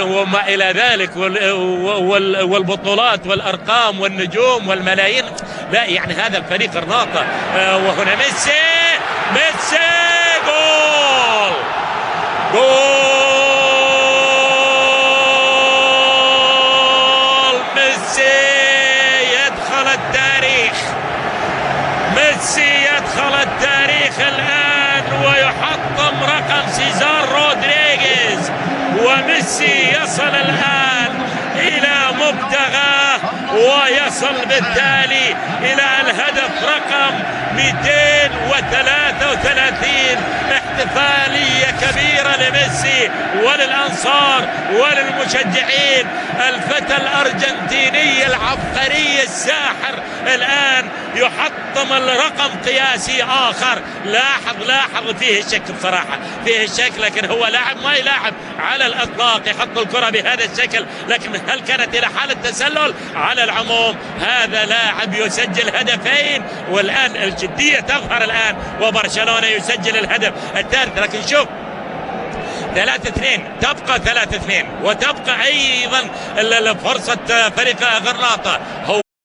وما إلى ذلك والبطولات والأرقام والنجوم والملايين. لا يعني هذا الفريق غرناطة. وهنا ميسي جول ميسي يدخل التاريخ. ميسي يدخل التاريخ الآن ويحطم رقم سيزار رودريغيز، وميسي يصل الآن إلى مبتغاه ويصل بالتالي إلى الهدف رقم 233. احتفالية كبيرة لميسي وللأنصار وللمشجعين. الفتى الأرجنتيني العبقري الساحر الآن يحطم الرقم قياسي آخر. لاحظ فيه الشك بصراحة، فيه الشك، لكن هو لاعب ما يلاعب على الإطلاق يحط الكرة بهذا الشكل. لكن هل كانت إلى حالة تسلل؟ على العموم هذا لاعب يسجل هدفين، والآن الجدية تظهر الآن، وبرشلونة يسجل الهدف الثالث. لكن شوف 3-2 تبقى 3-2 وتبقى أيضا فرصة فريق غرناطة.